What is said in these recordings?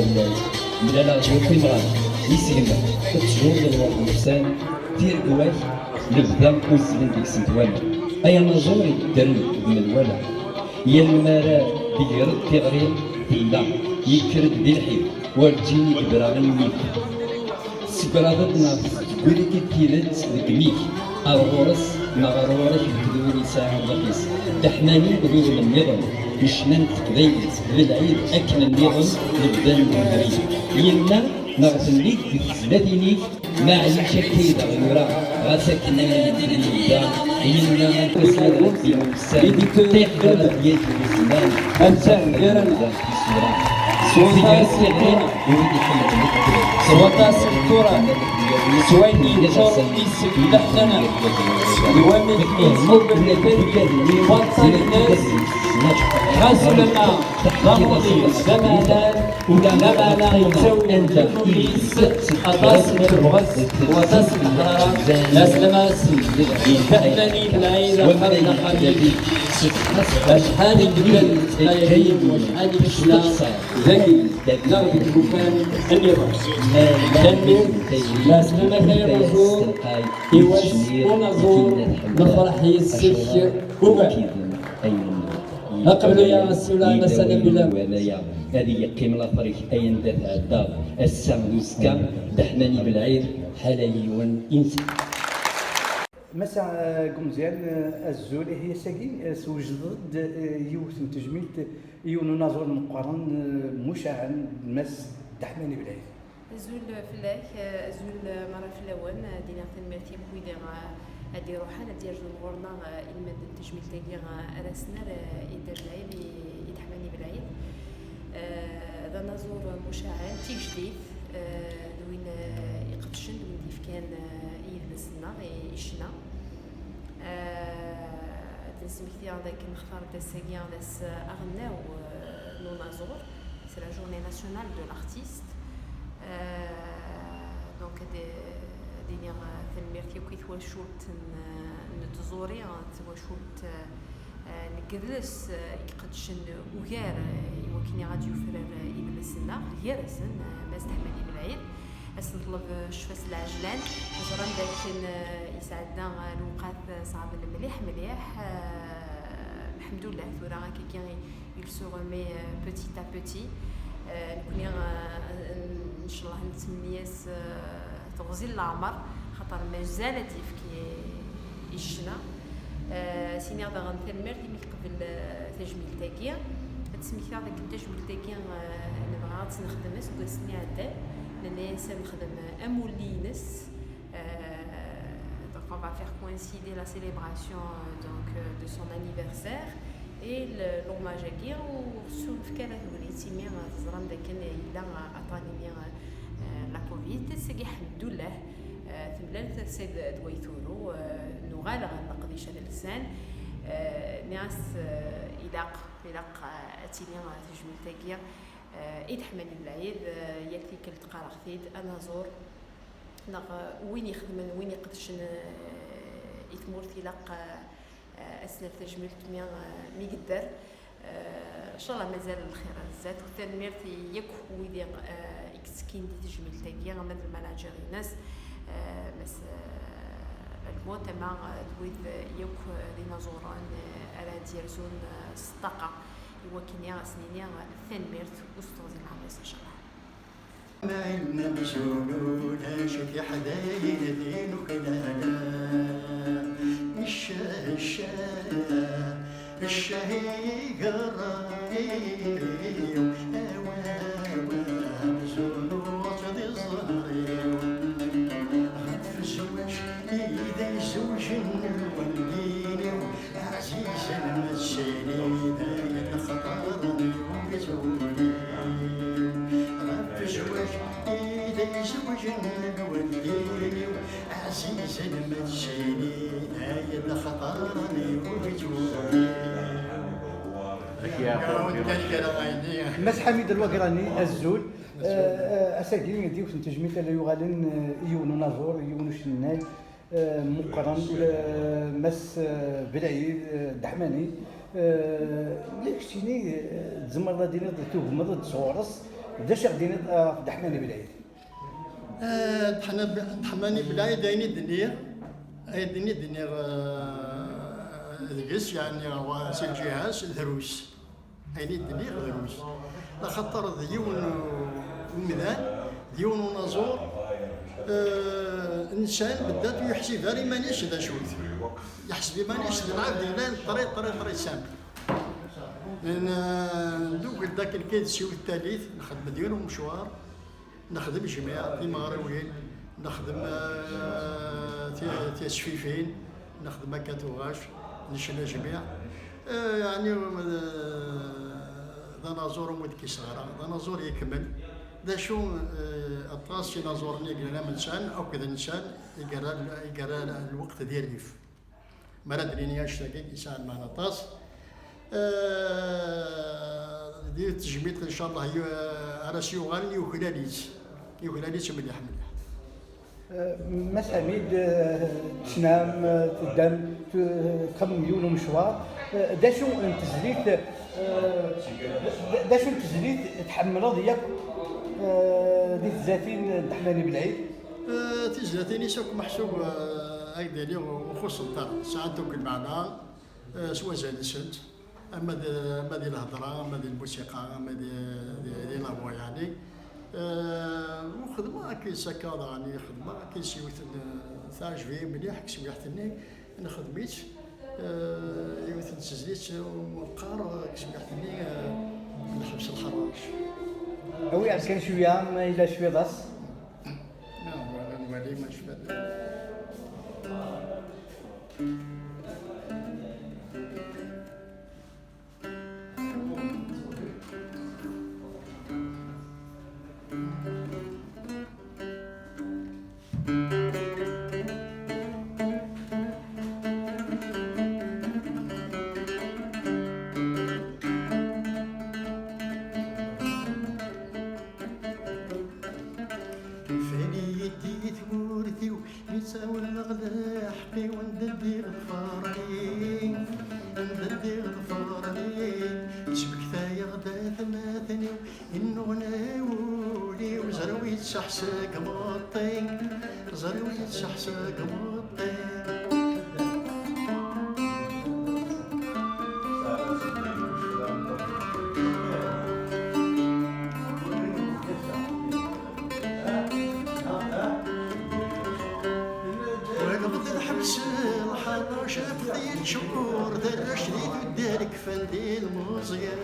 الله بلا لا جوكي مغان يسلم تجور للوطن الإنسان دير قواي لبدا ويسلم ديك سنتوانا أيا نجوري دري من الولا يا المرا ديرد تغريم تيلا يكرد بالحيل والجيني كبراغي ميك سكرادتنا تقولي كيرد لكميك الغورس ما غرورك بدون ساعة رخيص دحناني بدون النظام مشنان تقبيلت بالعيد أكل النظام لبدان المدريد يلنا نغسل ليك بتزلاتينيك ما عليك كيدا غيورا غاساكنا يلنا يلنا نتسلل في المسال تقدر ديال الإسلام أنسان غيرنا سوطا سيغرين يريد يحل سوطا سكتورا سويني جور إيسك لحنا يوامد إيسك بالنتائج فاطر الناس رسولنا رمضي زمانا ولمانا يسوي البوليس أتصل الرغز وتصل الحرارة لسلما سيد يفهمني بالعيد وحرنا حبيبي أشحال الجبل خيرين وأشحال الإسلام ذكي درب الكفان النظام كمل لسلما خير رسول يوس ونظور نفرح يسك وبعد أقبل يا رسول الله مسألة بالله ولا هذه قيم الأفريق أين ذات الدار السامدوسكا دحناني بالعيد حلايون إنسان مسا قمزيان الزولي هي ساكي سوجد ضد يوث تجميلت يونو نازور مقارن مشاعن مس دحماني بالعيد زول فلاك زول مرة فلاوان دينا تنميرتي بويدي هادي روحان هادي رجل غورنا المد التجميل تاقي راسنا يدير العيد يتحماني بالعيد ذا نازور مشاعن تي جديد دوين يقدشن دوين ديف كان يلبسنا يشنا تنسميكتي عندك نختار تساقي عندس أغناو نو نازور سي لا جورني ناسيونال دو لارتيست دونك دينيغ تنميرتي وكي تواشولت نتزوري تواشولت نجلس يقدشن وغير يمكن غادي يفرر يبلسنا يرسن ما استحملي بالعيد نطلب شفاس العجلان نجران لكن يساعدنا الوقات صعب المليح الحمد لله ثورا كي يلسو مي بوتي تا بوتي نكون ان شاء الله نتمنياس تغزي العمر خاطر مازال كي يشنا سيني هذا غنتمر اللي قبل تجميل تاكيا تسميتي هذاك التجميل تاكيا انا بغات نخدم سني عدى لاني نخدم امولينس donc on va faire coïncider la célébration donc de son anniversaire et l'hommage à Guy sur فكرة وليتي زران داك الا عطاني لا كوفيد سي الحمد لله ثملت سيد دويتورو نغالغ نقضيش هذا اللسان ناس إلاق أتيلي تجميل تاكيا يتحملني بالعيد يلتي كلتقى رغثيد أنا زور وين يخدم وين يقدش يتمورتي لاق أسنى تجميل مي قدر ان شاء الله مازال الخير الزاد وتنميرتي يكو ويدي اكسكين دي تجميل تاكيا غمد المناجر الناس بس الموت مع دويد يوك ديناصوران على ديالزون الصداقة وكنيا سنينيا ثنميرت أستاذ العباس إن شاء الله ما عندنا بزولو لا شكي حدايد دين وكلالا الشهي قرايب أواب بزولو وجدي الظهري إذا زوج والدين عزيز المسيني ذاك خطرني وزولي رب زوج إذا زوج والدين عزيز المسيني ذاك خطرني وزولي مس حميد الوقراني الزول اساكين ديوس تجميل لا يغالن يونو نازور يونو شناي مقرن مس بالعيد دحماني لكشيني زمر دينا توه مضد صورس داش غادي دحماني بالعيد دحماني بالعيد دايني الدنيا ذقس يعني واسي الجهاز دروس هيني الدنيا دروس لخاطر ديون الميدان ديون ونازور انسان بدات يحسب غير مانيش ذا شوت يحسب مانيش العبد لان طريق سامي لان دوك ذاك الكيد السيو الثالث نخدم ديالو مشوار نخدم جميع تيماروين نخدم تيسفيفين نخدم كاتوغاش نشنا جميع يعني دانازور مودكي صغيرة دانازور يكمل دا شو الطاس ينازورني قلنا انسان او كذا انسان يقرا الوقت ديالي ما ندري اشتاقي انسان معنا طاس دير تجميت ان شاء الله على شي يغني يوكلاليت مليح مساميد تنام تدام كم مليون مشوار داشو تزليت تحملوا ديالك دي الزاتين دحماني بالعيد تزلاتين يسوق محسوب هكذا لي وخص الدار ساعات توكل معنا سوا جالسات اما ديال الهضره اما ديال الموسيقى اما ديال لافوا يعني وخدمه كيسكا يعني خدمه كيسيوت ثاج في مليح كسمحتني انا خدميت يوث تسجيلت وقار كسمحتني نحبس الحراش اوي كان شويه ما الا شويه ضاس نولي ما شفت شحشق مطي زروية شحشق مطي ورقبت الحبس الحراش بذي شهور درش لي دارك فندي المزيان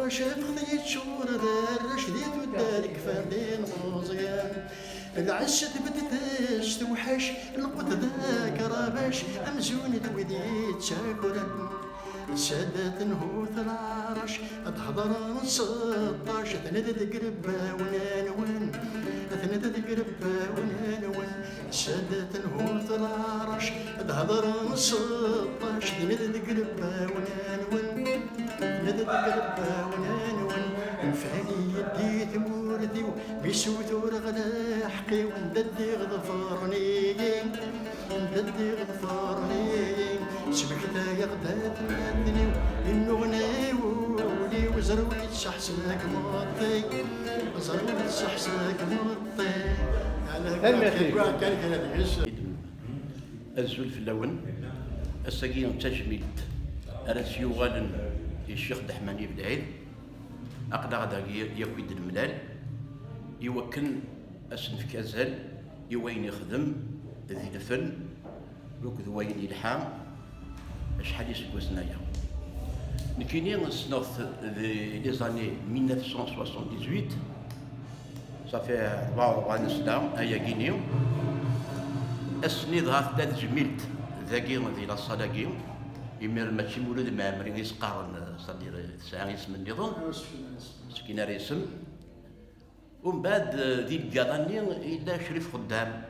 الحراش بخذيت شهور دار شديد ودارك فردين مزيان العشة بدتاش توحش القد ذاك راباش أمزون دويديت شاكرا شادات نهوث العرش تحضر من 16 ثلاثة قربة ونانوان ثلاثة قربة ونانوان شادات نهوث العرش تحضر من 16 ثلاثة قربة ونانوان ثلاثة قربة ونانوان نفعني يدي ثمورتي بسوثور غلا حقي ونددي غضفرني نددي غضفرني سبكتا يغدات مدني إنو غناولي وزرويت شحسناك مطي وزرويت شحسناك مطي الزول في اللون الساقين تجميلت أرسيو غالن الشيخ دحماني بالعيد أقدر غدا يكويد الملال يوكن أسن في كازال يوين يخدم ذي الفن وكذ وين يلحام شحال يسكو سنايا نكيني سنوث لي زاني 1978 صافي 44 سنة هيا كينيو السنيد غا ثلاث جميلت ذاكي ذي لاصالاكي يمير ماشي مولود مع مريض يسقارن صدير ساعة يسم النظام سكينة ريسم ومن بعد ذي الكاضاني إلا شريف خدام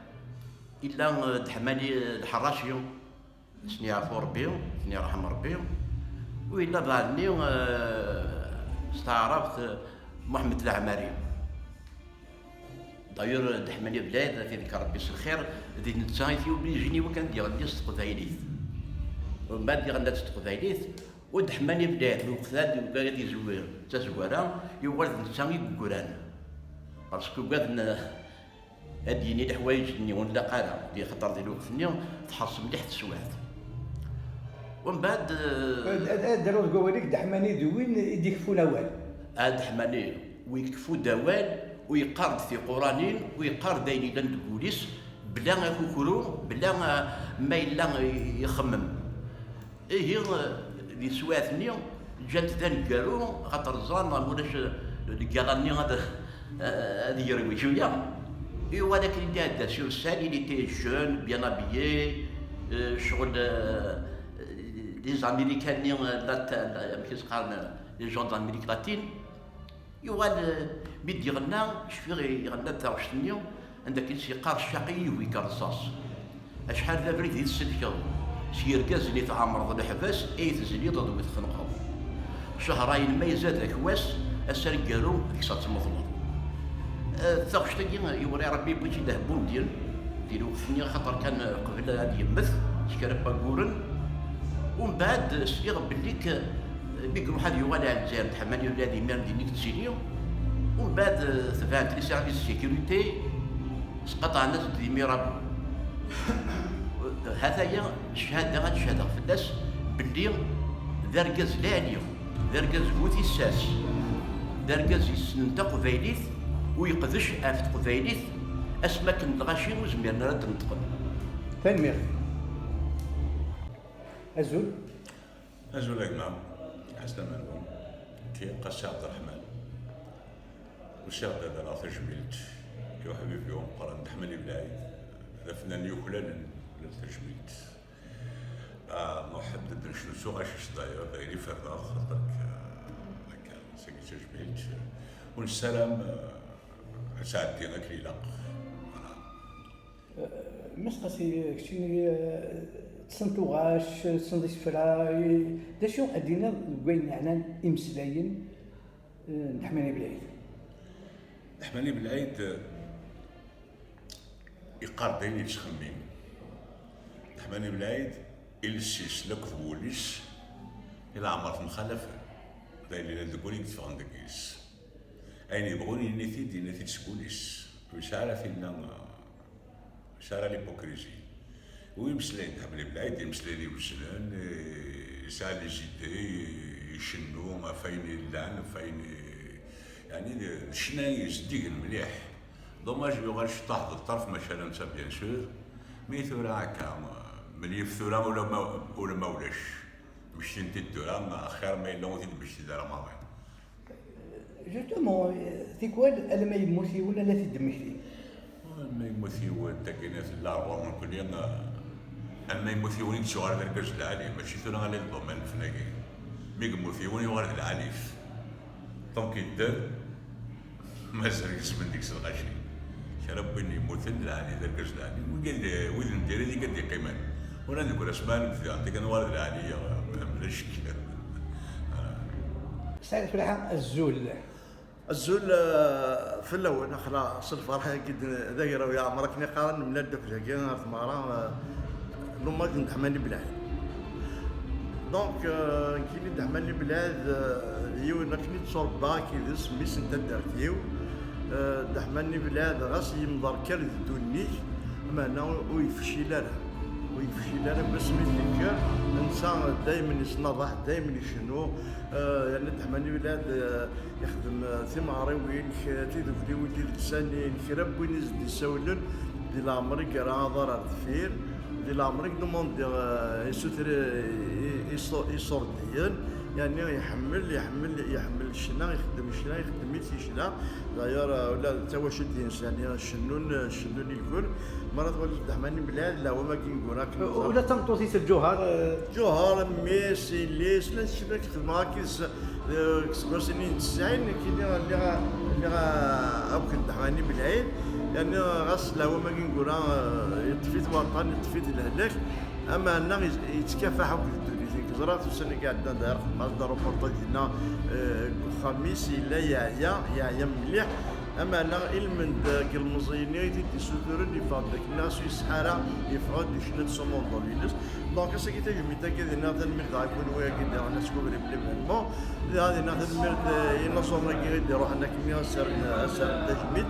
إلا دحماني الحراشي سني عفو ربي سني رحم ربي وإلا ضعني استعرفت محمد العماري داير دحماني بلاد في ذكر ربي الخير ذي نتسايثي وبيجيني وكان ديال الناس تقبايليت ومن بعد غنات تقبايليت ودحماني بلاد الوقت هذا قاعد يزوير تزويرة يوالد نسامي بقران باسكو قاعد هاديني الحوايج اللي ولا قارا اللي خطر ديال الوقت اللي تحصل مليح تسوات ومن بعد داروا القواليك دحماني دوين يديك فولاوال دحماني ويكفو دوال ويقارد في قرانين ويقارد دايني لند بوليس بلا كوكرو بلا ما الا يخمم هي اللي سواتني جات ذا قالوا خاطر زان ما مولاش الكالاني هذا يروي شويه ولكن اللي هذا سور سال اللي تي جون بيان ابيي شغل لي زاميريكان لا كيس قالنا لي جون دامريك لاتين يوال بيدي غنا شفي غنا تاع شنيو عندك انسيقار الشقي ويكرصاص اشحال ذا بريد يتسلكو سيركاز اللي تعمر الحباس اي تزلي ضد ويتخنقو شهرين ما يزاد كواس السر قالوا كسات مظلوم ثقشتي يوري ربي بغيتي دهبون ديال وقتني خاطر كان قبل هذه يمث شكرا باكورن ومن بعد صيغ بليك بيك واحد يوالي على الجزائر تحملني ولادي مير دينيك تسيليو ومن بعد تفاعلت لي سيرفيس سيكوريتي سقط الناس دي ميرابو هذايا الشهاده غتشهد في الناس باللي ذركز لا اليوم ذركز بوتي الساس ذركز يسنطق قبايليت ويقدش افت قبايليت اسما كنت غاشي وزميرنا راه تنطق تنمير أزول أزول أجمع حسنا منهم كي قصي عبد الرحمن وشيخ هذا لا تجميلت كي حبيب يوم قرن تحملي بلاي هذا فنان يوكلان للتجميلت محدد شنو سو غاش داير غيري فردا خاطرك كان ساكي تجميلت والسلام ساعدتينا كليلاق مسقسي كشي تصنتوغاش تصندي سفرا داشو ادينا وين يعني امسلاين نحماني بالعيد نحماني بالعيد يقار دايني تخميم نحماني بالعيد السيس لك فوليس الى عمرت مخالفه دايرين تقولي كتف عندك كيس اين يبغوني نثيد سكوليس مش عارف الا مش عارف ليبوكريسي ويمسلين تحملي بالعيد يمسلين يوصلان يسال لي جيتي يشنو ما فين اللعن فين يعني الشنايس ديك المليح دوماج يوغالش تحت الطرف مثلا انت بيان سور مي ثورا هكا ملي في ثورا ولا ما ولاش باش تنتي الثورا خير ما الا وتي باش تدار ماما جوستومون تيكوال الا ما يموتي ولا لا تدمشتي ما يموتي والتكينات الاربعه من كل يوم اما يموتيوني تشوار دركاج العالي ماشي ثورا على الضمان الفناكي مي يموتيوني وغير العاليف دونك يدار مازال يسمن ديك الغاشي شرب بني يموتن العالي دركاج العالي وقال وين ندير هذيك قد قيمان وانا نقول اسمان في عندك انا وارد العاليه بلا شك سعيد فلاحه الزول في الاول اخرى صرف راح قد دايره ويا عمرك نقارن من الدك جاكين ثماره لما كنت حماني بالعيد دونك كي دحماني بالعيد هيو نكني تصور باكي ذس ميس انت درتيو دحماني بالعيد غاس يمضر كرد دونيك اما انا ويفشي لها بس مثل الانسان دائما يصنع دائما يشنو يعني دحماني بالعيد يخدم ثماري وين تيدفلي ولدي لساني نكرب وين يزيد يسولن دي الامريكا راه ضرر كثير دي الامريكا دوموند يسوتر يصورديان يعني يحمل الشنا يخدم الشنا يخدم الشنا داير ولا تا واش الانسان يعني شنون الكل مرات ولد دحماني بلاد لا هما كينقول ولا تنطوسي الجوهر ميسي ليس لا شبك خدمه كيس سنين 90 اللي ابكي دحماني بالعيد يعني غاس لا هما كينقول يطفيت وطن يطفيت الهلاك اما انا يتكافحوا في الدنيا زرات السنة قاعد داير مصدر روبورتاج هنا خميس إلا يا مليح. اما انا علم داك المزينيات دي سوتورن يفاد داك الناس يسحرا يفاد يشلت سومون دوليلس دونك سكي تجمي تا كذا ناثن ميرد يكون ويا كذا انا سكوب ريبليمون هذه ناثن ميرد ينصون راه يروح هناك ميا سر تجميد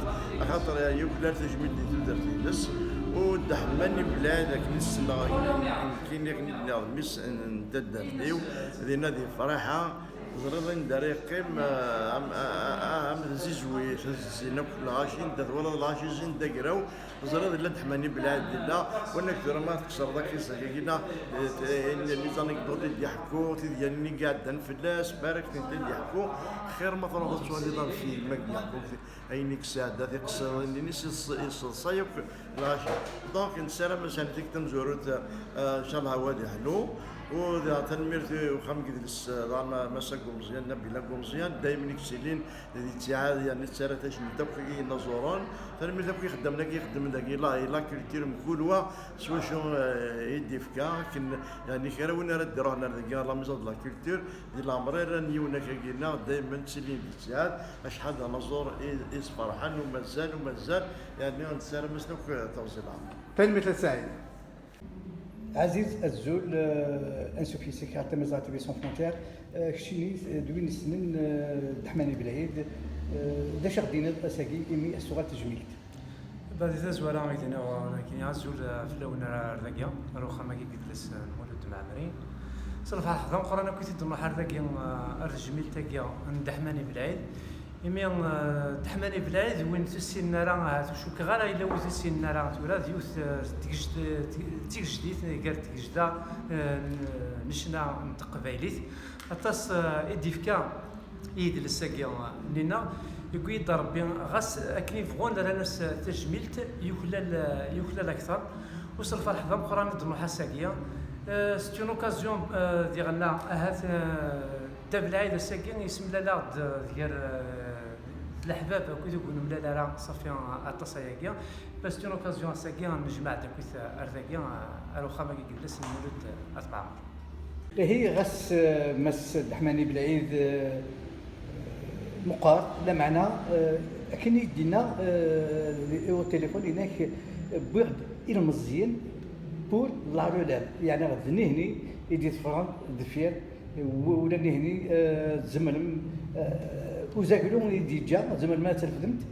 خاطر يوكل تجميد اللي تدرتيلس ودحمني بلادك نسنا يمكن ياك نبني مس ندرديو هذه نادي فرحه زرنا دريقيم ام زيزوي زينب العاشين ولا العاشين زين دقراو زرنا لا تحمني بلاد لا وانا كثر ما تكسر ذاك السكينه اللي زانيك دودي يحكوا تديالني قاعد فلاس بارك انت اللي يحكوا خير ما تروحوا تسولي دار في الماء يحكوا عينيك ساعده تقصر اللي نسي الصيف العاشين دونك نسالم مثلا تيك تمزورت ان شاء الله وادي حلو وذا تنميرتي وخم كدلس رانا مسا قمزيان نبي لا قمزيان دايما يكسلين ذي تعاد يعني تسارة تشمي تبقي نزوران تنمير تبقي خدم لك يخدم لك لا كولتير مكولوا سوا شو يدي فكا كن يعني خير وين رد رانا رد قال لا مزاد لا كولتير دي لامرير نيونا كينا دايما تسلين تعاد اشحال نزور إيش فرحان ومازال يعني نسارة مسلك توصيلها فيلم سعيد عزيز الزول انسوفيسي كارت مازال تبي سون فونتير كشيني دوين السنين دحماني بالعيد داش غدينا اساكي ايمي السؤال تجميلت بعد ذا زوالة غيدنا ولكن عزول في اللون رداكيا روخا ما كيجلس مولود معمرين صرف على حظام قرانا كنت تدمر حرداكيا الجميل تاكيا دحماني بالعيد إمي دحماني بالعيد وين تسين نارا شو كغالا إلا وين تسين نارا تورا ديوث تيجديت قال تيجدا نشنا نتقبايليت أطاس إديفكا إيد للساقيا لينا يقول يدار ربي غاس أكني فغون رانا تجميلت يوكلال أكثر وصرف الحظام قران ضمن حساقيا سيت اون اوكازيون ديالنا هات تابع هذا الساكن يسمى لا ديال الاحباب كنت يقولوا لا راه صافي التصايقيا بس سيت اون اوكازيون ساكن نجمع داك ارتاكيا اروخا ما كيجلس المولود اتبع هي غس مس دحماني بالعيد مقار لا معنى كاين يدينا التليفون هناك بوغد الى مزيان بور لا رولاب يعني غدني هني يدي فران دفير ولا هني زمن وزاكلو يدي جا زمن ما تلفدمت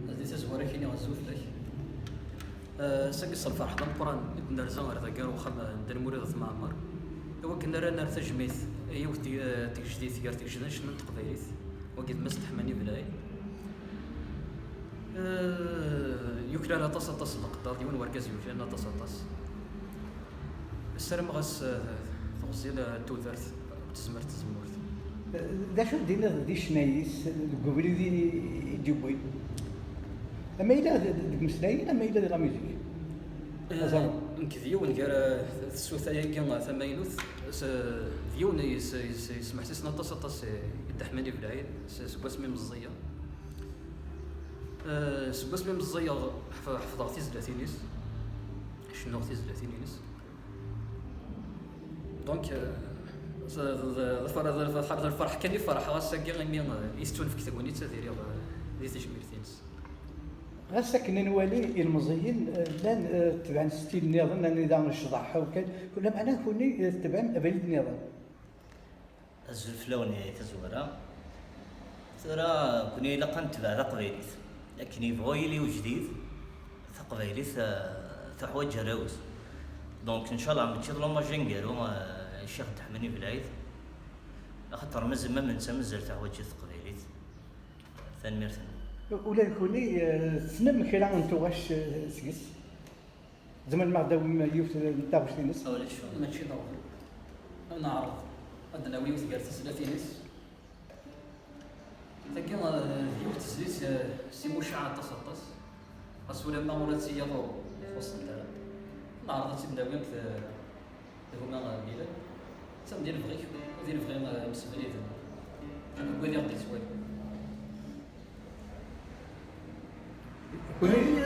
هذه تزوره كاين غزوف لك سقس الفرح القران ندرزا غير ذاكر وخا ندير مريض في معمر هو كنا رانا تجميت اي وقت تجديد غير تجديد شنو تقبيليت وقد مستحمني بلاي يوكل على طاس القدار ديال وركاز يوكل على طاس السلام غاس تغسيل توثرت تزمرت دا شو دينا دي شنايس القبلي دي جوبي اما الى ديك مسلاين اما الى لا ميوزيك نكذيو ونقرا السوثايا كان ثماينوث ديون يسمح سيسنا طاس يدحمني بالعيد سباسمي مزيه سباسمي مزيه حفظتي زلاتينيس شنو اختي زلاتينيس دونك الفرح كان يفرح غاساكي غني يستون في كتابوني تديري دي تجميرتينس غاساكن نوالي المزيين لان تبع ستيل النظام النظام الشضاح وكان كل معناه كوني تبع ابلد النظام الزلفلوني تزورا ترى كوني لقن تبع قبيليت لكن يبغي لي وجديد قبيليت تحوج جراوس دونك ان شاء الله عم تشد لما جنقروا الشيخ تحمني بالعيد خاطر مازال ما منسى مازال تحوج قبيليت ثاني ميرثن ولا كوني سنم كيرا انتو واش سكس زعما ما غداو يوت نتا واش تينس ولا شو ماشي ضروري انا عرض عندنا ويوت قال 30 لكن يوت سيس سي مشاع تصطس اسولا ما مرات يضرب وسط الدار نعرض تنداوي هما بلاد تم ديال الفغي وديال الفغي مسبلي انا كويدي غدي سوالي كوني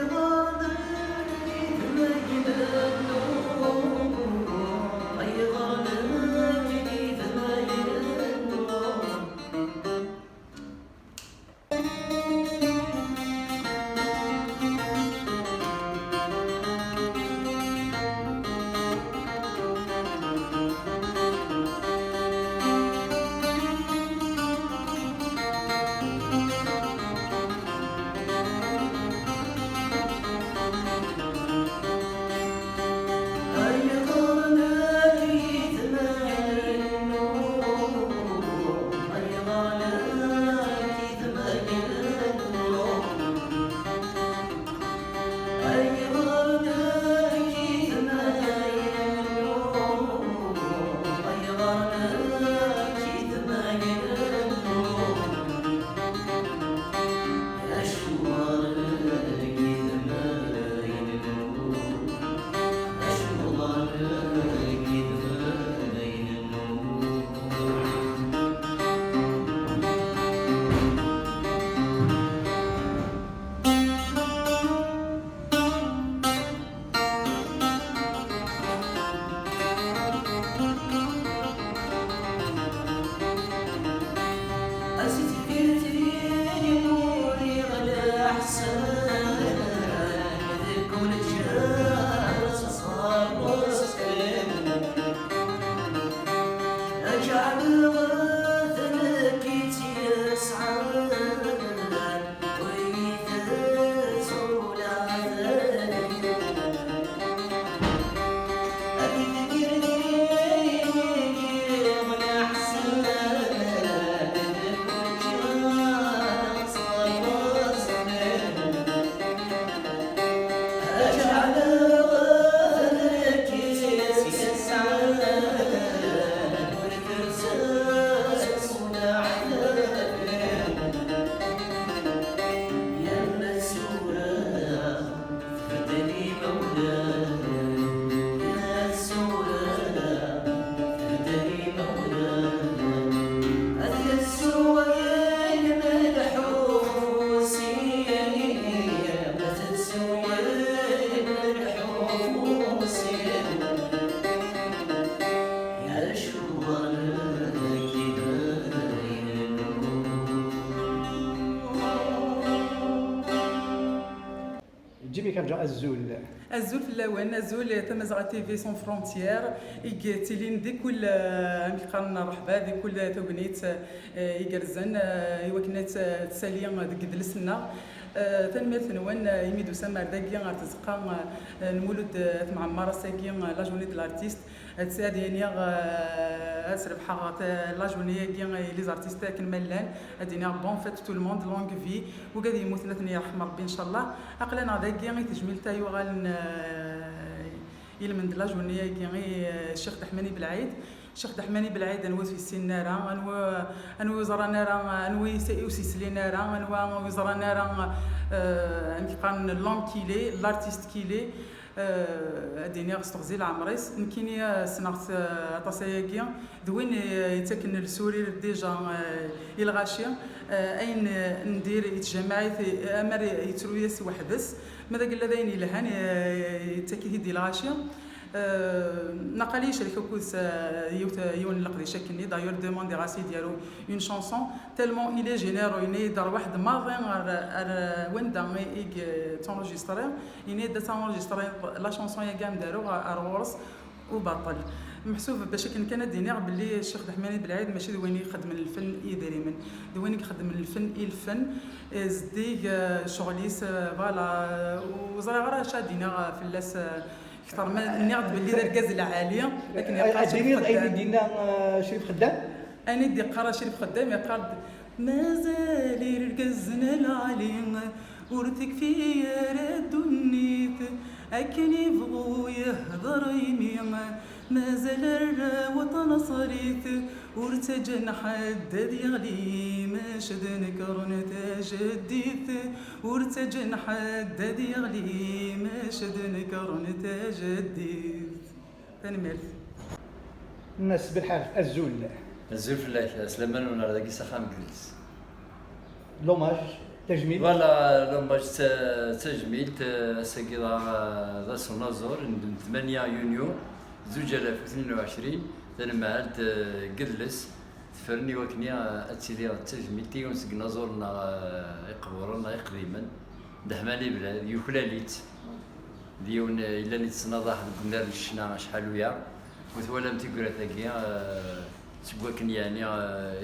جيبي كنرجع الزول الزول في اللوان الزول تمازغ تي في سون فرونتيير تيلين دي كل مقارنة رحبة دي كل توغنيت يقرزن يوكنات تسالي ديك دلسنا تنمير ثنوان يميدو سامر داكي غتزقا المولود معمر ساكي لا جوني د لارتيست هاد يعني اسربح لا جوني كي لي زارتيست كنملان هادينا بون فيت تو الموند لونغ في وكادي يموتنا ثني يرحم ربي ان شاء الله عقلنا داكي تجميل تايو غال يلمن لا جوني كي الشيخ تحماني بالعيد الشيخ تحماني بالعيد انوي في السن نارا انوي وزرا نارا انوي سيسلي نارا انوي وزرا نارا كان لون كيلي لارتيست كيلي اديني غستغزي العمريس يمكن سنغت عطاسياكي دوين يتكن السوري ديجا الغاشي اين ندير يتجمعي امر يترويس وحدس ماذا قال لذين لهان يتكي دي الغاشي نقالي شركه كوس يون لقدي شكني دايور دوموندي راسي ديالو اون شانسون تالمون ايلي جينيرو اني دار واحد ماغين وين دا تونجستري اني دا تونجستري لا شانسون يا كام دارو ارورس وبطل محسوب باش كان دينيغ باللي الشيخ دحماني بالعيد ماشي دويني يخدم الفن يديري من دويني يخدم الفن زديك شغليس فوالا وزرا غير شادينا في اللاس اكثر من النقد باللي دار كازله عاليه لكن يبقى دينا شريف خدام انا دي قرا شريف خدام يقال مازال يركزنا العلي ورثك في رد النيت اكني بغو يهضر يمين مازال الوطن صريت ورتجن حدد يغلي ما شدنك رنتاج الديت ورتجن حدد يغلي ما شدنك رنتاج الديت تنمير الناس بالحال الزول في الله سليمان ولا داكي سخام جلس لوماج تجميل فوالا لوماج تجميل ساكيدا ذا سونازور 8 يونيو 2022 تنمعت قدلس تفرني وكني اتسيدي التجميل تيون سكنا زورنا يقبرنا يقريما دحمالي بلاد يوكلاليت ديون الا نتصناضح كنا الشنا شحال ويا وثوالا متيكورا تاكيا سكواكن يعني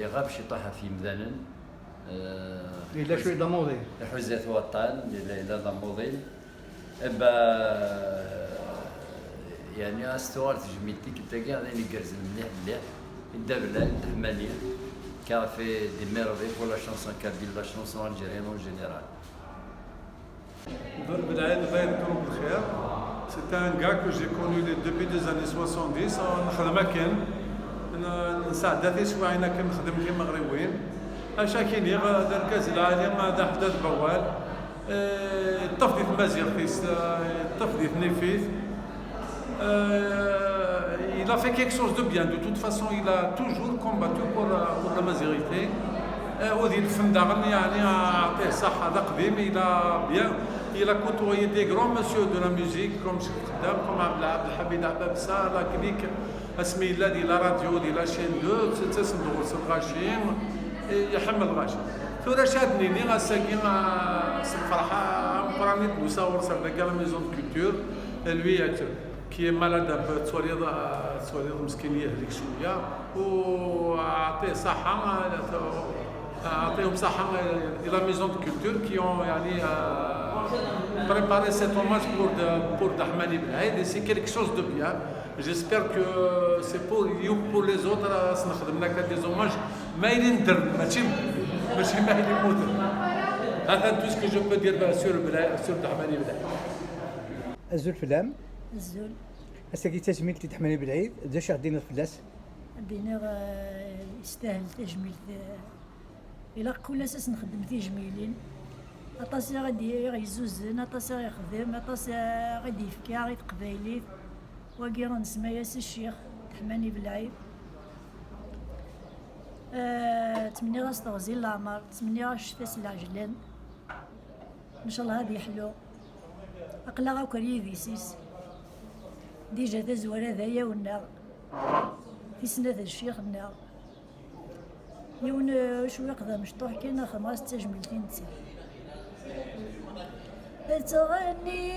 يغاب شي طاحه في مذانا الا شويه داموديل حزات وطان الا داموديل ابا يعني استوار تجميلتي كنت كاع راني كرزن مليح يدا بلا دحمالي كافي دي ميرفي بور لا شانسون كابيل لا شانسون الجيريان اون جينيرال بالعيد الله يذكرو بالخير سي ان كاع كو جي كونو لي دوبي دي زاني 70 نخدم كان نساعد سواعينا كنخدم كي مغربيين اش كاين دار كاز العالي هذا حدث بوال التفضيل مازيغتيس التفضيل نيفيث il a fait quelque chose de bien. De toute façon, il a toujours combattu pour la majorité. وذي الفن داغن يعني عطيه صحة هذا قديم il a côtoyé des grands messieurs de la musique comme شيخ خدام comme عبد الحميد عبابسة لا كليك اسمي الله ديال لا راديو ديال لا شين 2 تسمى الغاشيم يحمل غاشي ثورة شادني لي غاساكي الفرحة مقرانيت مصور صار كاع لا ميزون كولتور lui qui est malade un peu تصويريض مسكينيه هذيك شويه وعطيه صحه اعطيهم صحه الى ميزون دو كولتور كي اون يعني préparé cet hommage pour Dahmani Belhaïd et c'est quelque chose de bien. J'espère que c'est pour les autres سنخدم لك des hommages ما يندر ماشي ما يموت. هذا tout ce que je peux dire sur Dahmani Belhaïd. الزول فلام الزول هسه تجميل تحماني بالعيد داش غادينا الفلاس دينا يستاهل تجميل الى كل اساس نخدم تجميلين اطاسي غادي يزوزن اطاسي يخدم اطاسي غادي يفكي غير قبايلي واكي غنسمى ياس الشيخ تحماني بالعيد تمني راس تغزي العمر تمني راس شفاس العجلان ان شاء الله هادي حلو اقلا غاو يديسيس ديجا ذا زوالة ذايا والنار في سنة ذا الشيخ النار يون شوي قضا مشطوح كاين خماس تجميلتين تسي تغني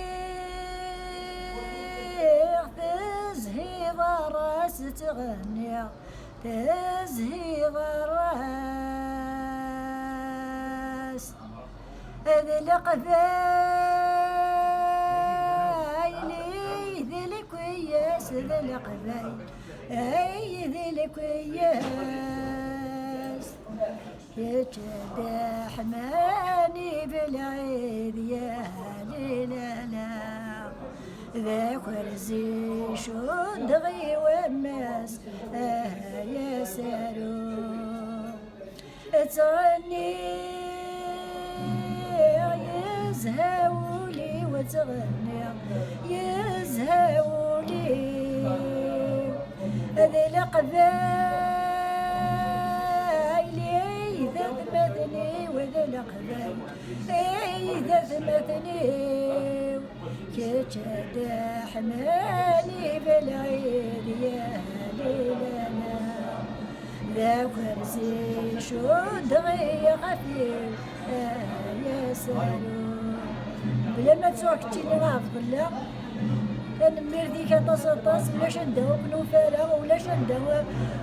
تزهيض الراس تغني تزهيض الراس هذا القبايل ذي الكويس ذي القبايل اي ذي الكويس يتشدح ماني بالعيد يا ليلا ذاك ورزي شد غي والناس يا سارو تغني يزهاولي وتغني يزهاولي هذي القبايل إذا ثمتني وذا القبايل إذا ثمتني كتشدح ماني بالعيد يا ليلنا ذاك ورزي شد غي خفيف يا سالو بلا ما توكتيني غافض لا نمير ديك طاس ولا شندا بنوفالا ولا شندا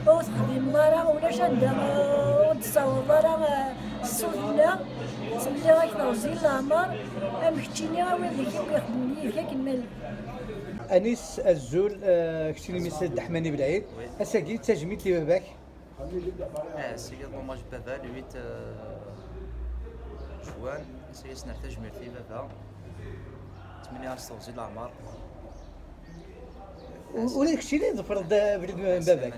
وتخدم ضرا ولا شندا وتصاوب ضرا الصوت لا سمي غاك توزي العمر امكتيني وذيك يخدم لي فيك المال انيس الزول كتيني ميس الدحماني بالعيد اساكي تجميد لي باباك سيد دوماج بابا لو 8 جوان سيد نحتاج مرتي بابا 8 عرس توزي العمر ولا كشي اللي ظفرد بريد من باباك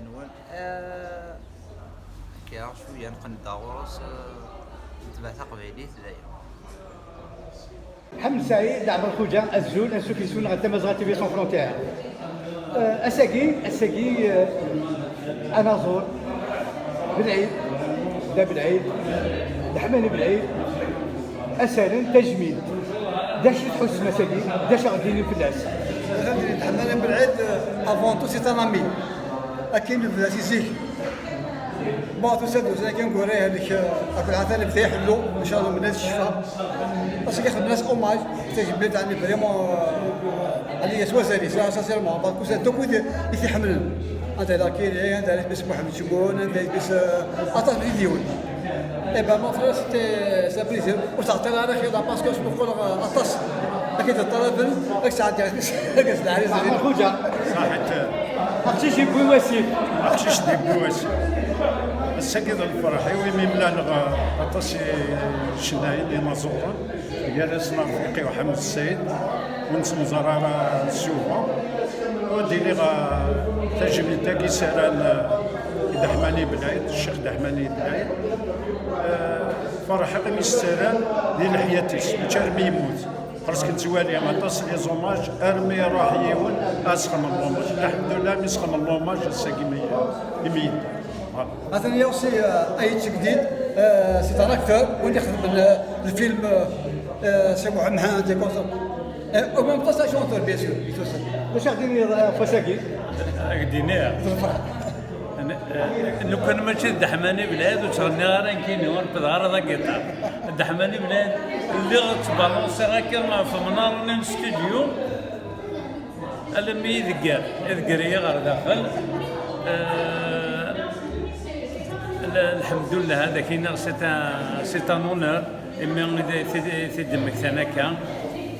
هكا شويه نقندا غروس نتبع تقبيليت داير حمد سعيد عبر الخوجة الزول نشوف يسون غدا مزرعة تي في سون فرونتيير اساكي انا زور بالعيد دا بالعيد دحماني بالعيد اسالا تجميل داش تحس مساكين داش غاديين في الناس دحماني بالعيد افون تو سي ان امي اكيد في زيك بعض السادس لكن نقول هذيك اكل عثاني بدا يحلو ان شاء الله من هذا الشفاء بس كياخذ الناس اوماج تجبد عني فريمون عليا سوازالي ساسيرمون بعض كوسا توكو يتحمل انت اذا كاين انت لابس محمد شكون انت لابس اطاف فيديو اي با مون فرير سيتي سا بليزير وتعطي لها انا خير باسكو نقول اطاس اكيد الطرابل داك الساعه ديال كاس العريس ديال خوجه صحيت اختي شي بواسيف اختي شي بواسيف السكيد الفرحي ويمي ملا أطاسي شناي اللي مازورا جالسنا رفيقي وحمد السيد ونسم زرارة السوفا وديني تجميل تاكي سالان دحماني بالعيد الشيخ دحماني بالعيد فرحي قميص سالان ديال حياتيس متشارمي يموت خاصك نتوالي مطاس لي زوماج ارمي راح يون اسخم اللوماج الحمد لله مسخم اللوماج الساكي يميت مثلا يوصي اي جديد سي ان اكتور واللي يخدم الفيلم سي محمد دي كونسر او ميم طون سا شونتور بيان سور واش غادي فاساكي غاديني لو كان ماشي الدحماني بلاد وتغني غير كاين ونبدا غير هذا القطار الدحماني بلاد اللي غتبالونسي غير كان في منار من الاستوديو لما يذكر هي غير داخل الحمد لله هذا كاين سي ان اونور ايمي تدمك ثنا كان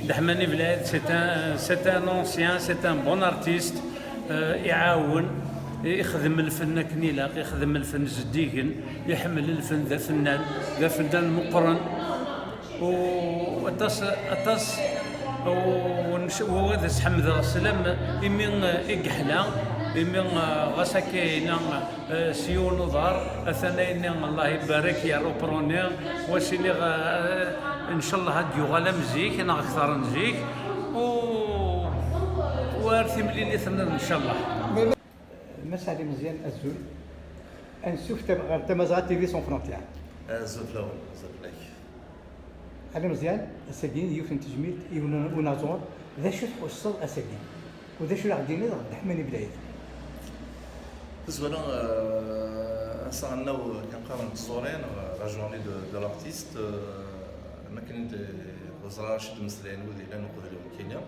دحماني بلاد سي ان اونسيان سي ان بون ارتيست يعاون يخدم الفن كنيلاق يخدم الفن زديكن يحمل الفن ذا فنان مقرن وأطاس وهذا حمد السلام إمي إقحلا إمي غاسا كاينة سيو نظار أثنين الله يبارك يا روبرونير وسيني إن شاء الله هاد يغلى مزيك أنا أكثر مزيك وارثي ملي ثمن إن شاء الله. مسالي مزيان الزول نشوف تمازات تي في سون فرونتيير الزول الاول زاد لك على مزيان الساكين يوفن تجميل ونازور ذا شو تحصل الساكين وذا شو غادي ندير دحماني بالعيد بالنسبه لنا صرنا كنقارن بالصورين لا جورني دو لارتيست ما كاين وزراء رشيد مسلين وذي لا نقول لهم كينيا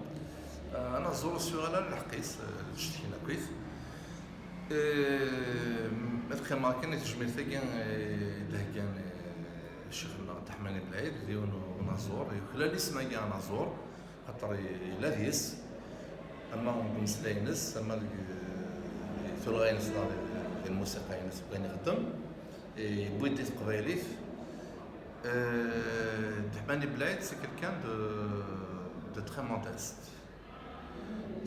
انا زور السؤال الحقيس شتينا كويس مثل ما كان تجميل ثقين ده كان الشيخ الرحمن بلعيد ديون ونازور خلال اسمه كاع نازور خاطر لا ديس اما مسلاينس اما ثلغينس الموسيقى ينس بغينا يخدم بويدي قبايليت الرحمن بلعيد سي كيلكان دو تري موديست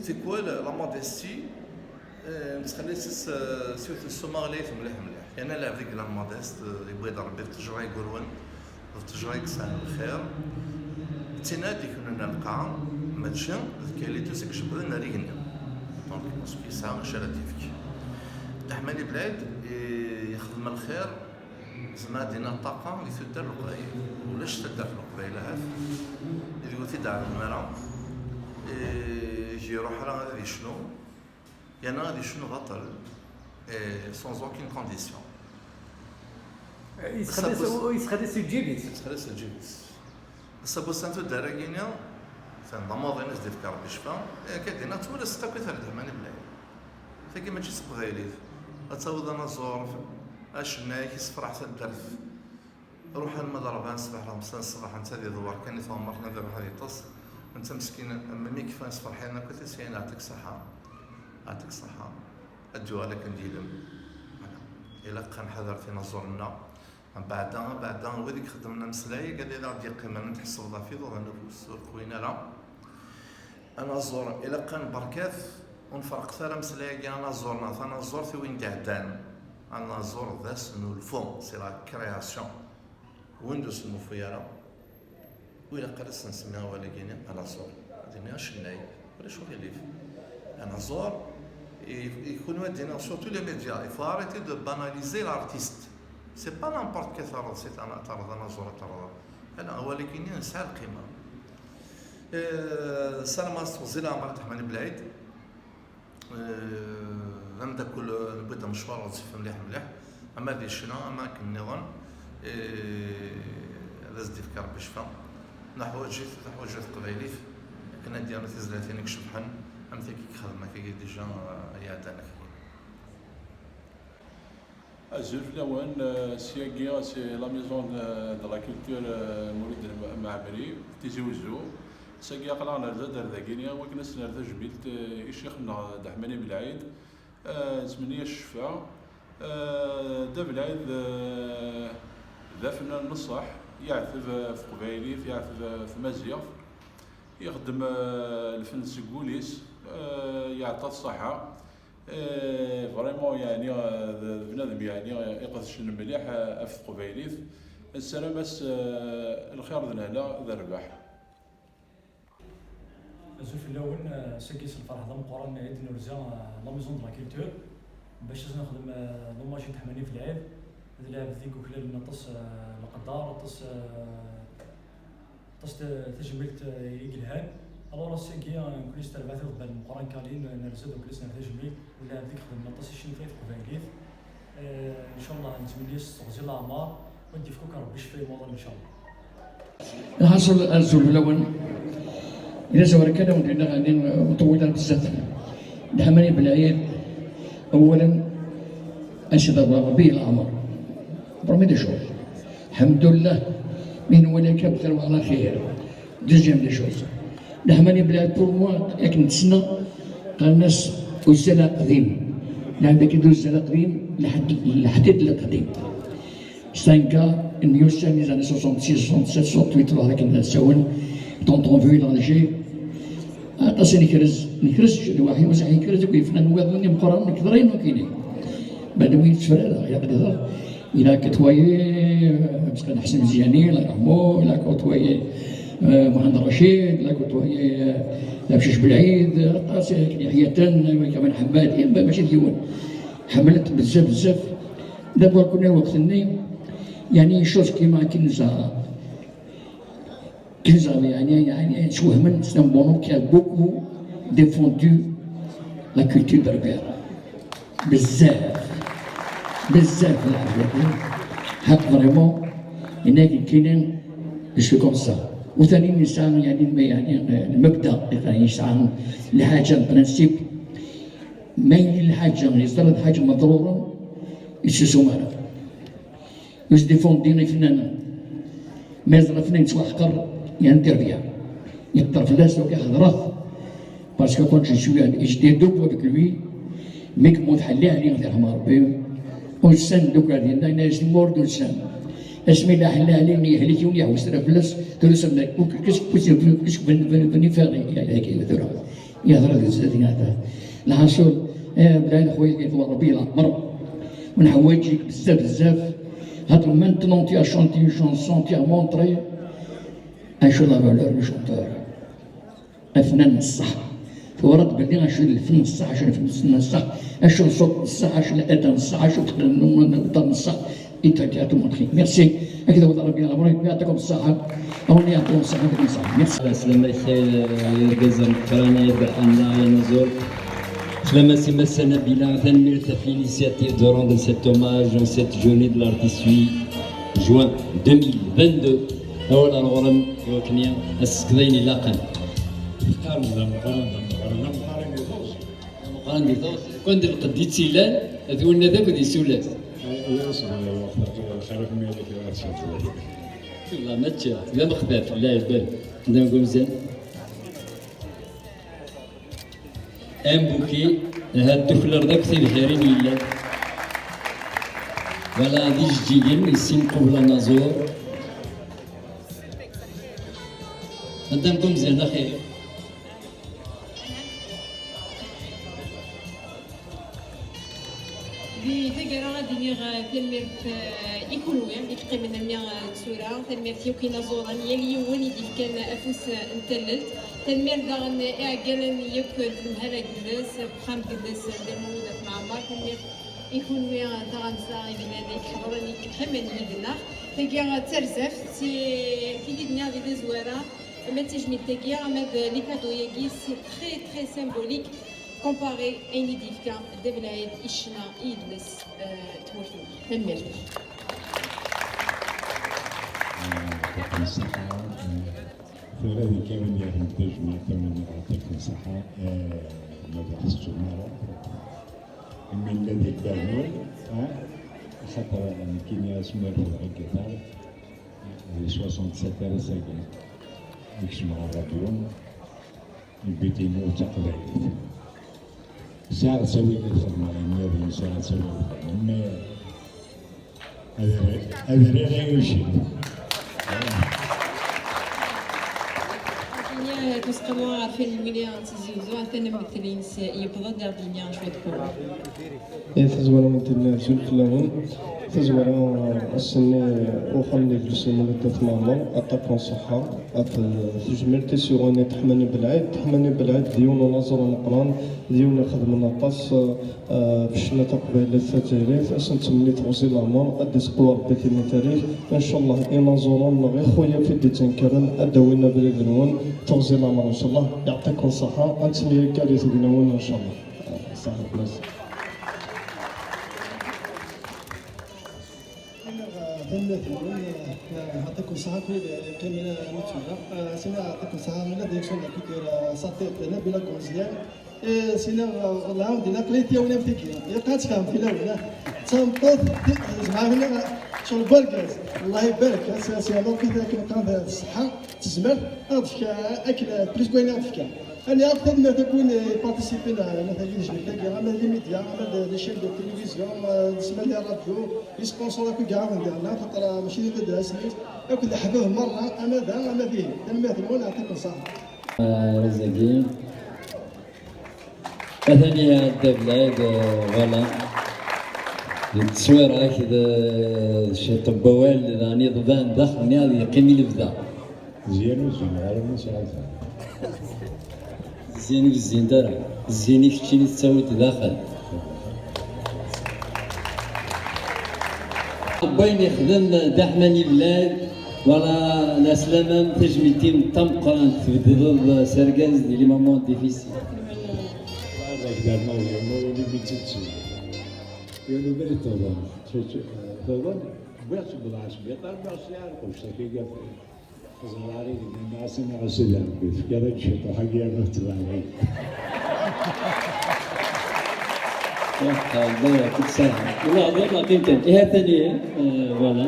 سي كوا لا موديستي نتخلي سيوت السوماليت مليح يعني لا هذيك لا موديست يبغي يضرب بالتجربه يقولون التجربه يكسان الخير تنادي كنا نلقى ماتشن كاليتو سيك شبرنا ريغنا دونك باسكو سا شراتيفك الرحمن بلاد يخدم الخير زعما دينا الطاقه اللي تدار القبائل ولاش تدار القبائل هذا اللي تدار المرا يجي يروح راه غادي شنو يعني غادي شنو بطل سون اوكين كونديسيون يتخلص الجيبيت السابو سانتو داراكينيا سان ضماض الناس ديال كاربي شفا كدينا تولى ستاكو ثلاث الرحمن بلاي ثقي ماشي صبغيليت تصاوض انا زور اشناي كيصفر حتى الدرف روح المضربه نصبح لهم الصباح انت اللي دوار كان يتمرنا دابا هذه طص انت مسكين اما مي كيف نصفر حينا كنت سينا يعطيك الصحه يعطيك الصحة الجوال كنديرهم إلا كان حضرتي نزورنا بعدا وديك خدمنا مسلاي قال لي لا ديال قيمة نتحسب ضا في ضوء النفوس خوينا لا أنا زور إلا كان بركات ونفرق ثلا مسلاي كاع أنا زورنا ثنا زور في وين قعدان أنا زور ذا سنو الفون سي لا كرياسيون ويندوز المفيرة وإلا قرص نسميها ولا كاين أنا زور ديني شناي ولا شو غيليف أنا زور يكونوا عندنا سورتو لي ميديا il faut arrêter de banaliser l'artiste c'est pas n'importe quel عرض سي انا اعترض انا زور اعترض انا ولكن ينسى القيمه سلام استوزيل عمر الرحمن بلعيد نبدا كل نبدا مشوار وظيفه مليح اما دي شنو اما كنظن هذا زدي فكر بشفا نحو جيت قبيليت كنا ديالنا تزلاتين كشبحن أمثل كي خدمة كي ديجا يعدانك أزول لوان سياقيا سي لا ميزون دو لا كولتور مولد المعمري تيزوزو سياقيا قلعنا رزاد ذاكينيا وكناس نردا جبيلت الشيخنا دحماني بالعيد زمنية الشفا دا بالعيد ذا فنان نصح يعثف في قبايليت يعثف في مزيغ يخدم الفن سكوليس يعطى الصحة فريمون يعني بنادم يعني يقص شنو مليح في قبايليت السلام بس الخير ذا هنا ذا رباح زول في الاول ساكيس الفرح ضم قران عيد نورزا لا ميزون دو لا كولتور باش نخدم لوماج تحماني في العيد هذا العيد ذيك وخلال نطس القدار طس تجملت يقلهان الوغ ساكيا كليس تربعث قبل القران كالين نرزد وكليس تجميل ولا هذيك خدمنا طس شنو فايت قبايليت ان شاء الله نتمنيش تغزي العمار ودي فكوك ربي يشفي الموضوع ان شاء الله. الحصل الزول الاول إذا سوى كذا ودينا غادي مطولة بزاف. الحماني بالعيد أولاً أنشد ربيع العمر. برمي دي شوز. الحمد لله من وليك بخير وعلى خير. دوزيام دي شوز. الحماني بالعيد بور موا ياك نتسنى قال الناس والزنا قديم. عندك يدوز الزنا قديم الحديد القديم. 5 1966 67 68 هذاك نساون طونطون فيل الجي عطاسي نكرز شد واحد وزع يكرز وكيفنا نواضني مقرن نكثرين وكيني بعد ما يتفرد يقدر الى كتواي بس كان حسن مزياني الله يرحمه الى كتواي محمد رشيد الى كتواي لابشش بالعيد عطاسي يحيتان كمان حماد ماشي ديوان حملت بزاف دابا كنا وقتني يعني شوز كيما كنزا يعني شوهمن c'est un bonhomme qui a beaucoup défendu la culture berbère بزاف العباد حق فريمون هناك كاينين جو كوم سا. وثاني يسعى يعني المبدا يعني يسعى لحاجه البرانسيب ما يلي الحاجه يصدر حاجه مضروره يسوسو مالا يوز ديفونديني فنانا ما يصدر فنان يتوحقر يعني ندير بيها يقدر فلاس لو كيحضرات باسكو كنت شويه جدي دوب هذاك لوي ميك موت حلي عليه غير رحمه ربي والسن دوكا ديالنا ناس المورد والسن اسمي لا حلي عليني هليكي وني حوس فلاس تلسم كيش بني فاغي يعني هيك مثلا يهضر الزادين هذا الحاصل بلاد خويا كيطلع ربي العمر ونحوايجك بزاف بزاف هاد مانتنون تي اشونتي اون شونسون تي مونطري اشو لا فالور لو شونتور افنان الصح ورد بلي غنشوف الفن الصح اشو الفن الصح اشو الصوت الصح اشو الاداء الصح اشو النظام الصح انت مونطري ميرسي هكذا وضع ربي العمر يعطيكم الصحه اولي يعطيكم الصحه بكل صحه ميرسي سلامة يرقز القراني يدحنا ينزل سلامة سيما Nabila fait l'initiative de rendre cet hommage en cette journée de l'artiste 8 juin 2022 أولا الغرم وكنيا السكدين لاقن مقارن دي ثوص كون دير قديت سيلان ذولنا ذاك ودي سولات والله ما تشاف لا مخفاف لا يبان نقول مزيان ان بوكي هاد الدفلر داك سي الحرين يلا ولا غادي جيجين يسين قبل نازور قدامكم مزيان اخي بثقرة غادي نيغ تنمير إيكولويا يتقي من المياه تسورة تنمير يوكينا زوران يلي يوون يديك كان أفوس نتللت تنمير داغن إعقالن يوك المهلا جلس بخام جلس دمودة مع عمار تنمير إيكولويا داغن ساعي بلادك حضرني كحمن يدنا تقيا ترزف في دنيا دي زوارة ما تجمي تقيا ماد لي كادو ياكي سي تري تري سيمبوليك comparé à une édification de Belaïd, Ishna, Idlis, Tmourtou. تنمير. ثلاثي كامل يعني تجمع ثمن يعطيكم صحة مدرسة جمارة من الذي كانوا خاطر يعني كيما اسمه الكتاب 67 ساكن يكشموا الراديو البيتينو تقليد ساعة تسوي الخدمة يعني ساعة تسوي الخدمة هذا غير شيء Gardinien, constamment عارفين المليان تزيزو عندنا ممثلين يبغى Gardinien شوية كورة. تزوروا مثل زول فلاون تزوروا السنة وخلني جلس المدة معمر أعطاكم صحة تجمل تسيروني تحمني بالعيد ديون نظر ونقران ديون خدمنا طاس بشنا تقبل الثلاث أسن تمني توصي العمر قد يسقوا ربي تاريخ إن شاء الله إنا زورون غير خويا في دي تنكرن أدوينا بلدنون توصي العمر إن شاء الله يعطيكم صحة أنت مي كارثة بنون إن شاء الله صحة بلاس يعطيكم الصحة كاملة متفقة سينا يعطيكم الصحة من ديكسون كيكير ساطيت نبيلا كونزيان سينا والله دينا قليتي ولا متكيا يقعد كام في الاول تنطط زعما شغل بالكاز الله يبارك سي الله كيف كان الصحة تزمر غادفك اكل بليس كوين غادفك انا اكثر ما تكون بارتيسيبي مثلا جبت عمل لي ميديا عمل لي شين دو تلفزيون نسمع لي راديو يسبونسور كاع ديالنا خاطر ماشي اللي بدها سميت كل حبوه مره اما ذا اما فيه المثل وانا نعطيكم صحه رزاقين ثاني الدبلاد فوالا التصوير هكذا شي طبوال راني ضبان داخل هذا يقيم لي بدا زين وزين غير ساعتها زين وزين دار زيني كشي اللي تساوي داخل بين يخدم دحماني بلاد ولا لا سلامة تجميتين طمقران تبدل سرقاز دي لي مومون ديفيسيل هذاك دارنا اليوم ولي بيتسوي يعني بالي طوبان بيعش بالعشبية طار بيعش يعرف واش كي قال Kızılari gidin, nasıl nasılım? Kere çıktı, hagiye notları. الله يعطيك الصحة. والله هذا قيمته. جهة ثانية فوالا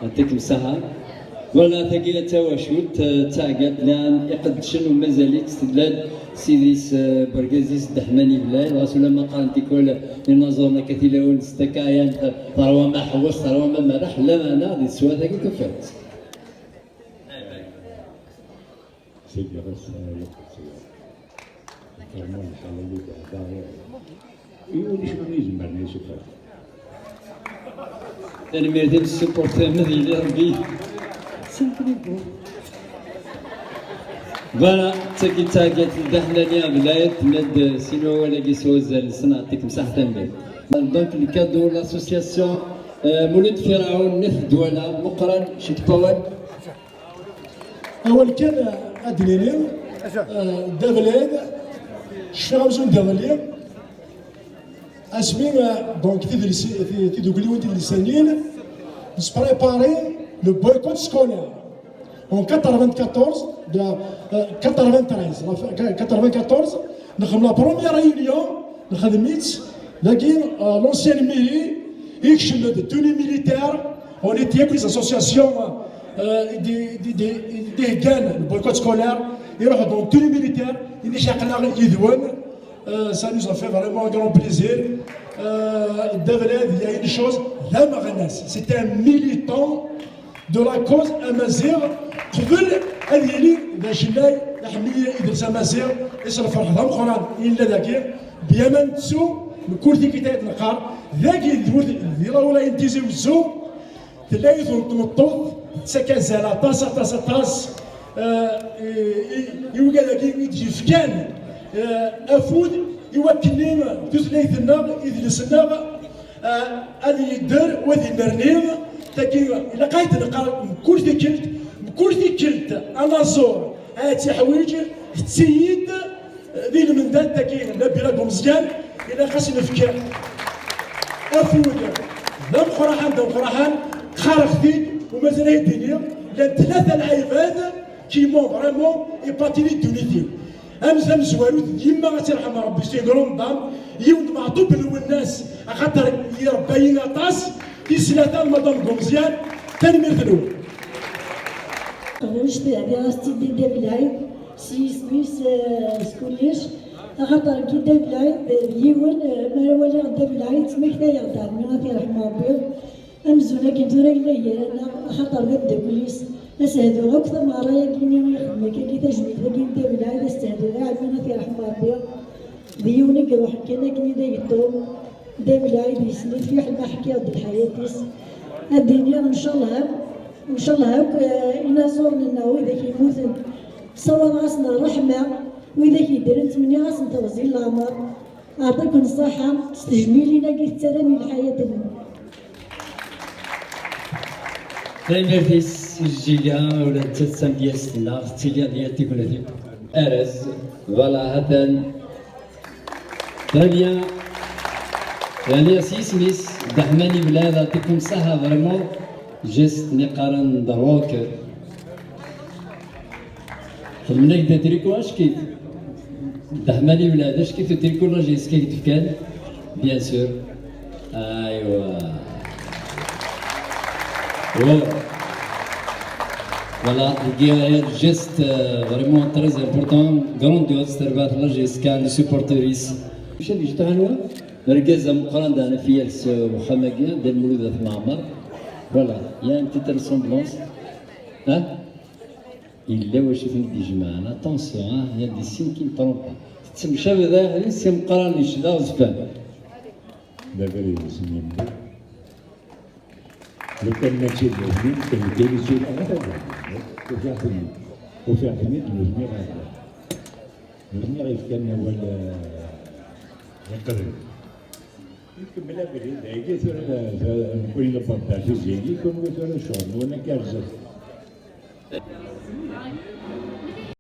يعطيك الصحة. ولا ثقيلة تواشوت تعقد لان يقد شنو مازاليك استدلال سيديس برقازيس دحماني بلاي راسو لما قال انت كل النظرنا كثيرا ونستكايا ثروة ما حوس ثروة ما مرح لا انا هذه السؤال ذاك كفات. سيدي بس فرمان الحلالي بعدها يقول شنو يجمعني يشوفها. انا ميردين السبورتر مذيلي ربي. فوالا تاكي تاكيت دحلانيا بلايت مد سينو ولا كيسوز السنة يعطيك مساحة تنبيه. دونك الكادو لاسوسياسيون مولد فرعون نث دولا مقرن شت باور. أول كان أدرينيم دافلين شفاغمزون دافلين اسمي دونك تيدوكلي ولد اللسانيين نسبريباري لو بويكوت سكولير en 94 nous avons la première réunion nous avons mis l'ancienne mairie de tenue militaire on était des associations des gains le boycott scolaire et donc tenue militaire ça nous a fait vraiment un grand plaisir. Il y a une chose, c'était un militant de la cause Amazir. قبل أن يلي باش لا يحمي يدرس أمازيغ يصرف فرحهم قران إلا ذاك بيمن تسو كل ذيك تاعت نقار ذاك ذي ولا ينتزي وزو تلاقي تنطط تسكازالا طاس يوقع ذاك يجي فكان أفود يوكلين تثليثنا يدرسنا هذه يدر وهذه مرنيم تاكي إلا قايت نقار كل ذيك كل ذيك انا زور هاتي حوايج تسيد ذي المندات تاكين لا بلا مزيان الى خاص نفكر افود لا مقراحان خارختي ومازال الدنيا لان ثلاثه العباد كيمون فريمون يباتيني دونيتي امزم زوارو يما غترحم ربي سي كرون دام يود معطوب الناس خاطر يربينا طاس كيسلاتا مدام مزيان ثاني مرتلو نشتي راستي دي بلاي سميس سكوليش خاطر كي دا بلاي يون ما ولا غدا بلاي تسميك تا يغدا من غادي رحمة ربي امزونا كي نتورا ليا انا خاطر غدا بوليس نسهدو اكثر ما رايا كيني يخدم كي تجميد كي دا بلاي نستهدو غا من غادي رحمة ربي ديوني كروح كنا كني دا يدوم دا بلاي دي سنين في واحد ما حكى ود الحياة الدنيا ان شاء الله هاك إنا زورنا وإذا كيموت صور راسنا الرحمة وإذا كيدير نتمنى راسنا توزيع العمر أعطيكم الصحة تستجمي لينا كي تسالمي الحياة تايميرتيس الجيليا ولا تسام ديالنا تيليا ديال تيكولاتي أرز فوالا هذا ثانية يعني سيسميس دحماني بلاد يعطيكم الصحة فريمون جست نقارن دروك خدمنا كدا تريكو اش كيف دحماني بلاد اش كيف تريكو لا جيس كيف تفكان بيان سور ايوا voilà il geste vraiment très important grandiose تربات لا جيس كان سوبورتوريس واش اللي جبت عنوة ركز مقارنة انا في وخماقيا ديال المولودة في معمر. Voilà, il y a une petite ressemblance. Hein? Il est où je fais des jumelles. Attention, hein? Il y a des signes qui me trompent. Si je savais d'ailleurs, c'est un peu de choses à faire. D'accord, c'est bien. Le thème de c'est le téléviseur. Faut faire tenir le lumière. Le lumière est quand même le يمكن بلا بريد هيجي كل بطاطس يجي كل شغل وانا كارزة